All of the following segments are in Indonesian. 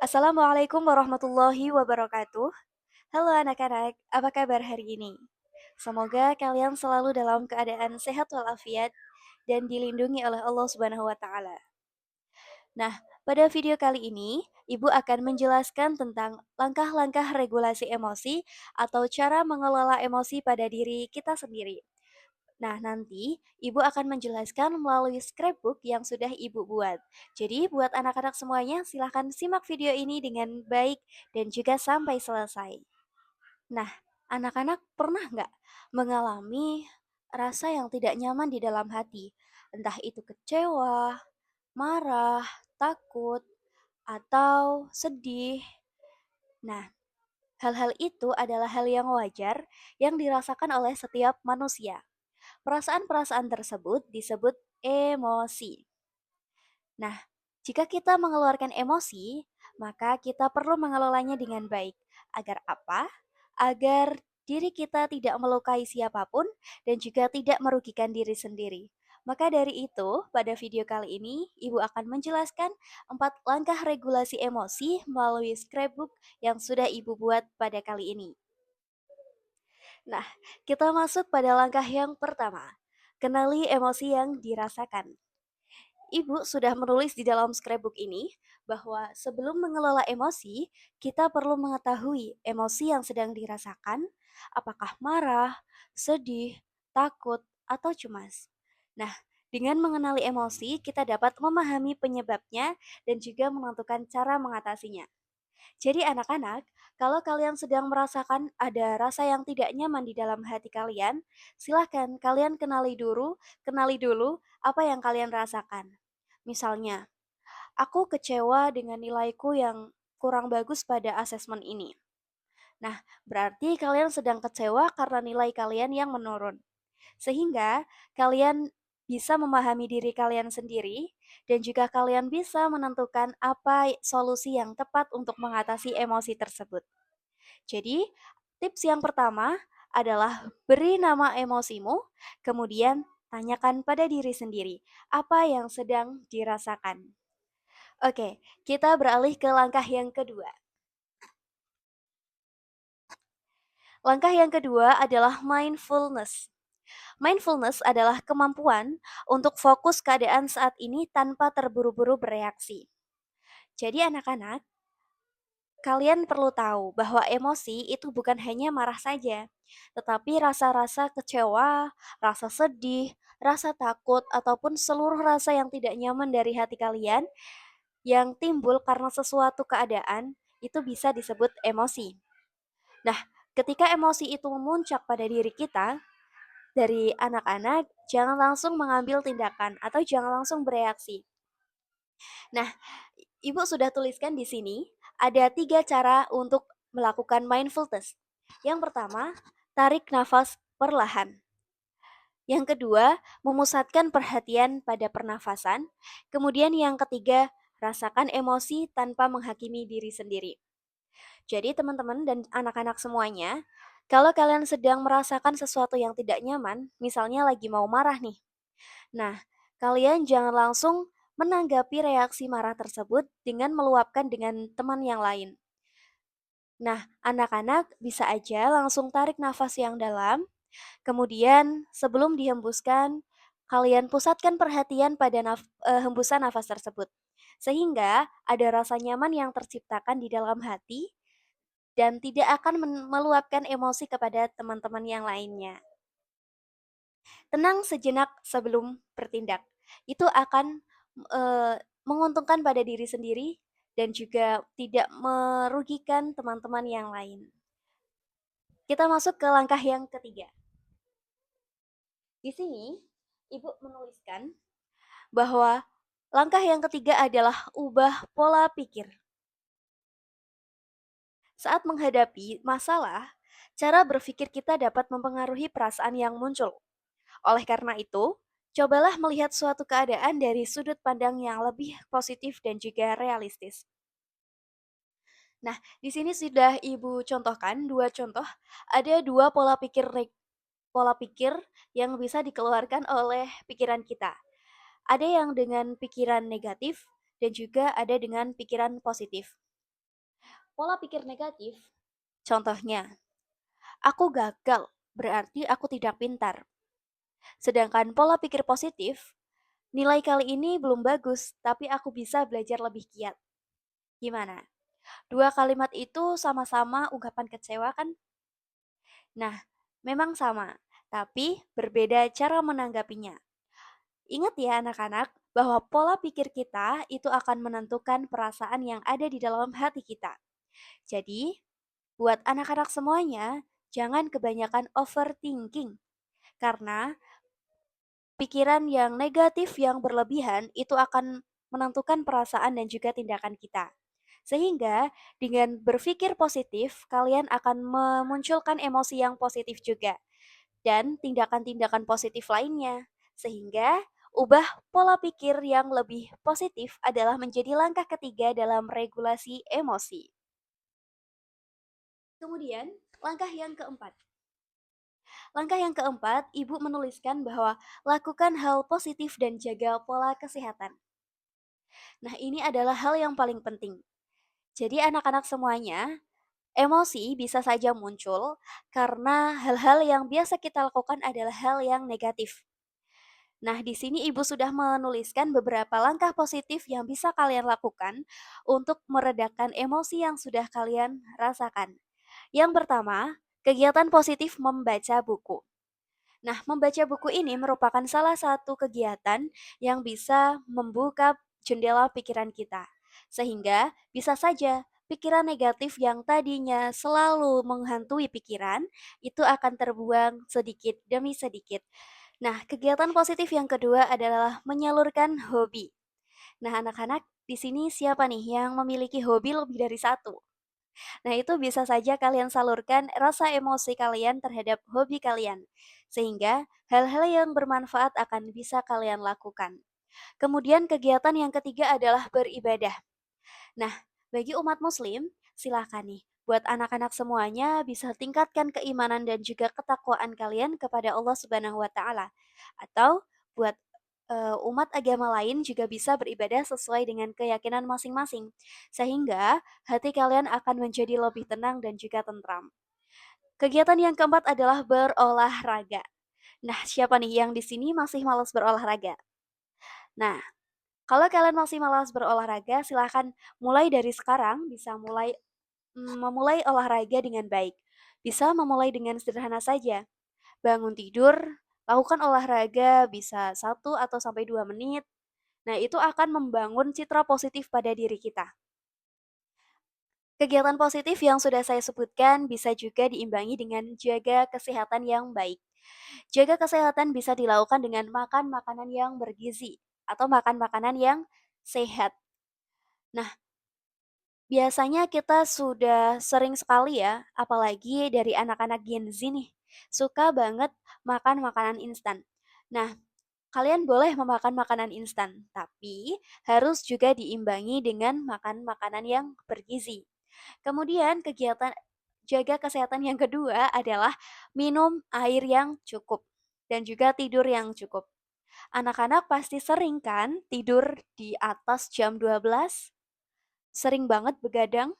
Assalamualaikum warahmatullahi wabarakatuh. Halo anak-anak, apa kabar hari ini? Semoga kalian selalu dalam keadaan sehat walafiat dan dilindungi oleh Allah Subhanahu wa taala. Nah, pada video kali ini, Ibu akan menjelaskan tentang langkah-langkah regulasi emosi atau cara mengelola emosi pada diri kita sendiri. Nah, nanti Ibu akan menjelaskan melalui scrapbook yang sudah Ibu buat. Jadi, buat anak-anak semuanya, silahkan simak video ini dengan baik dan juga sampai selesai. Nah, anak-anak pernah nggak mengalami rasa yang tidak nyaman di dalam hati? Entah itu kecewa, marah, takut, atau sedih. Nah, hal-hal itu adalah hal yang wajar yang dirasakan oleh setiap manusia. Perasaan-perasaan tersebut disebut emosi. Nah, jika kita mengeluarkan emosi, maka kita perlu mengelolanya dengan baik. Agar apa? Agar diri kita tidak melukai siapapun dan juga tidak merugikan diri sendiri. Maka dari itu, pada video kali ini, Ibu akan menjelaskan 4 langkah regulasi emosi melalui scrapbook yang sudah Ibu buat pada kali ini. Nah, kita masuk pada langkah yang pertama. Kenali emosi yang dirasakan. Ibu sudah menulis di dalam scrapbook ini bahwa sebelum mengelola emosi, kita perlu mengetahui emosi yang sedang dirasakan, apakah marah, sedih, takut, atau cemas. Nah, dengan mengenali emosi, kita dapat memahami penyebabnya dan juga menentukan cara mengatasinya. Jadi anak-anak, kalau kalian sedang merasakan ada rasa yang tidak nyaman di dalam hati kalian, silahkan kalian kenali dulu apa yang kalian rasakan. Misalnya, aku kecewa dengan nilaiku yang kurang bagus pada asesmen ini. Nah, berarti kalian sedang kecewa karena nilai kalian yang menurun. Sehingga kalian bisa memahami diri kalian sendiri dan juga kalian bisa menentukan apa solusi yang tepat untuk mengatasi emosi tersebut. Jadi, tips yang pertama adalah beri nama emosimu, kemudian tanyakan pada diri sendiri apa yang sedang dirasakan. Oke, kita beralih ke langkah yang kedua. Langkah yang kedua adalah mindfulness. Mindfulness adalah kemampuan untuk fokus keadaan saat ini tanpa terburu-buru bereaksi. Jadi anak-anak, kalian perlu tahu bahwa emosi itu bukan hanya marah saja, tetapi rasa-rasa kecewa, rasa sedih, rasa takut, ataupun seluruh rasa yang tidak nyaman dari hati kalian yang timbul karena sesuatu keadaan itu bisa disebut emosi. Nah, ketika emosi itu memuncak pada diri kita, dari anak-anak, jangan langsung mengambil tindakan atau jangan langsung bereaksi. Nah, Ibu sudah tuliskan di sini, ada 3 cara untuk melakukan mindfulness. Yang pertama, tarik nafas perlahan. Yang kedua, memusatkan perhatian pada pernafasan. Kemudian yang ketiga, rasakan emosi tanpa menghakimi diri sendiri. Jadi teman-teman dan anak-anak semuanya, kalau kalian sedang merasakan sesuatu yang tidak nyaman, misalnya lagi mau marah nih. Nah, kalian jangan langsung menanggapi reaksi marah tersebut dengan meluapkan dengan teman yang lain. Nah, anak-anak bisa aja langsung tarik nafas yang dalam, kemudian sebelum dihembuskan, kalian pusatkan perhatian pada hembusan nafas tersebut. Sehingga ada rasa nyaman yang terciptakan di dalam hati dan tidak akan meluapkan emosi kepada teman-teman yang lainnya. Tenang sejenak sebelum bertindak. Itu akan menguntungkan pada diri sendiri dan juga tidak merugikan teman-teman yang lain. Kita masuk ke langkah yang ketiga. Di sini, Ibu menuliskan bahwa langkah yang ketiga adalah ubah pola pikir. Saat menghadapi masalah, cara berpikir kita dapat mempengaruhi perasaan yang muncul. Oleh karena itu, cobalah melihat suatu keadaan dari sudut pandang yang lebih positif dan juga realistis. Nah, di sini sudah Ibu contohkan dua contoh, ada dua pola pikir yang bisa dikeluarkan oleh pikiran kita. Ada yang dengan pikiran negatif dan juga ada dengan pikiran positif. Pola pikir negatif, contohnya, aku gagal, berarti aku tidak pintar. Sedangkan pola pikir positif, nilai kali ini belum bagus, tapi aku bisa belajar lebih giat. Gimana? Dua kalimat itu sama-sama ungkapan kecewa kan? Nah, memang sama, tapi berbeda cara menanggapinya. Ingat ya anak-anak, bahwa pola pikir kita itu akan menentukan perasaan yang ada di dalam hati kita. Jadi, buat anak-anak semuanya, jangan kebanyakan overthinking. Karena pikiran yang negatif yang berlebihan itu akan menentukan perasaan dan juga tindakan kita. Sehingga dengan berpikir positif, kalian akan memunculkan emosi yang positif juga dan tindakan-tindakan positif lainnya. Sehingga ubah pola pikir yang lebih positif adalah menjadi langkah ketiga dalam regulasi emosi. Kemudian, langkah yang keempat. Langkah yang keempat, Ibu menuliskan bahwa lakukan hal positif dan jaga pola kesehatan. Nah, ini adalah hal yang paling penting. Jadi anak-anak semuanya, emosi bisa saja muncul karena hal-hal yang biasa kita lakukan adalah hal yang negatif. Nah, di sini Ibu sudah menuliskan beberapa langkah positif yang bisa kalian lakukan untuk meredakan emosi yang sudah kalian rasakan. Yang pertama, kegiatan positif membaca buku. Nah, membaca buku ini merupakan salah satu kegiatan yang bisa membuka jendela pikiran kita. Sehingga bisa saja pikiran negatif yang tadinya selalu menghantui pikiran itu akan terbuang sedikit demi sedikit. Nah, kegiatan positif yang kedua adalah menyalurkan hobi. Nah, anak-anak, di sini siapa nih yang memiliki hobi lebih dari satu? Nah, itu bisa saja kalian salurkan rasa emosi kalian terhadap hobi kalian, sehingga hal-hal yang bermanfaat akan bisa kalian lakukan. Kemudian kegiatan yang ketiga adalah beribadah. Nah, bagi umat muslim, silakan nih, buat anak-anak semuanya bisa tingkatkan keimanan dan juga ketakwaan kalian kepada Allah Subhanahu wa taala. Atau buat umat agama lain juga bisa beribadah sesuai dengan keyakinan masing-masing. Sehingga hati kalian akan menjadi lebih tenang dan juga tentram. Kegiatan yang keempat adalah berolahraga. Nah, siapa nih yang di sini masih malas berolahraga? Nah, kalau kalian masih malas berolahraga, silahkan mulai dari sekarang bisa memulai olahraga dengan baik. Bisa memulai dengan sederhana saja. Bangun tidur, lakukan olahraga bisa 1 atau sampai 2 menit. Nah, itu akan membangun citra positif pada diri kita. Kegiatan positif yang sudah saya sebutkan bisa juga diimbangi dengan jaga kesehatan yang baik. Jaga kesehatan bisa dilakukan dengan makan makanan yang bergizi atau makan makanan yang sehat. Nah, biasanya kita sudah sering sekali ya, apalagi dari anak-anak Gen Z nih, suka banget makan makanan instan. Nah, kalian boleh memakan makanan instan, tapi harus juga diimbangi dengan makan makanan yang bergizi. Kemudian kegiatan jaga kesehatan yang kedua adalah minum air yang cukup dan juga tidur yang cukup. Anak-anak pasti sering kan tidur di atas jam 12, sering banget begadang.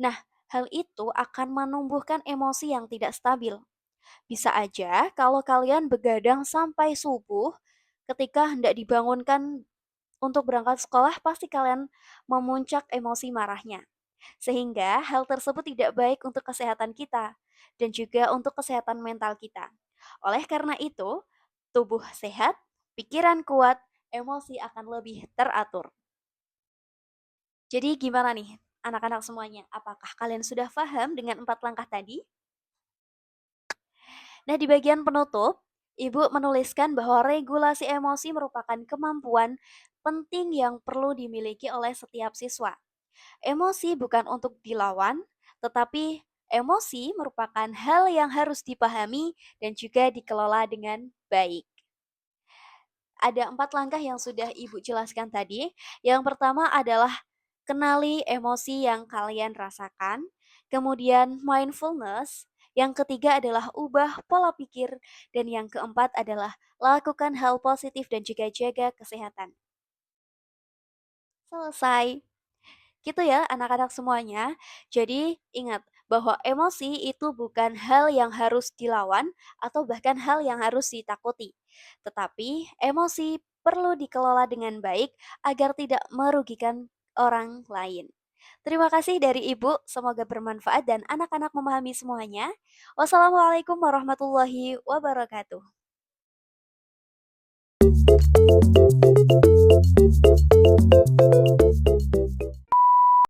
Nah, hal itu akan menumbuhkan emosi yang tidak stabil. Bisa aja kalau kalian begadang sampai subuh, ketika hendak dibangunkan untuk berangkat sekolah, pasti kalian memuncak emosi marahnya. Sehingga hal tersebut tidak baik untuk kesehatan kita dan juga untuk kesehatan mental kita. Oleh karena itu, tubuh sehat, pikiran kuat, emosi akan lebih teratur. Jadi gimana nih anak-anak semuanya? Apakah kalian sudah paham dengan 4 langkah tadi? Nah, di bagian penutup, Ibu menuliskan bahwa regulasi emosi merupakan kemampuan penting yang perlu dimiliki oleh setiap siswa. Emosi bukan untuk dilawan, tetapi emosi merupakan hal yang harus dipahami dan juga dikelola dengan baik. Ada 4 langkah yang sudah Ibu jelaskan tadi. Yang pertama adalah kenali emosi yang kalian rasakan. Kemudian mindfulness. Yang ketiga adalah ubah pola pikir. Dan yang keempat adalah lakukan hal positif dan juga jaga kesehatan. Selesai. Gitu ya anak-anak semuanya. Jadi ingat bahwa emosi itu bukan hal yang harus dilawan atau bahkan hal yang harus ditakuti. Tetapi emosi perlu dikelola dengan baik agar tidak merugikan orang lain. Terima kasih dari Ibu, semoga bermanfaat dan anak-anak memahami semuanya. Wassalamualaikum warahmatullahi wabarakatuh.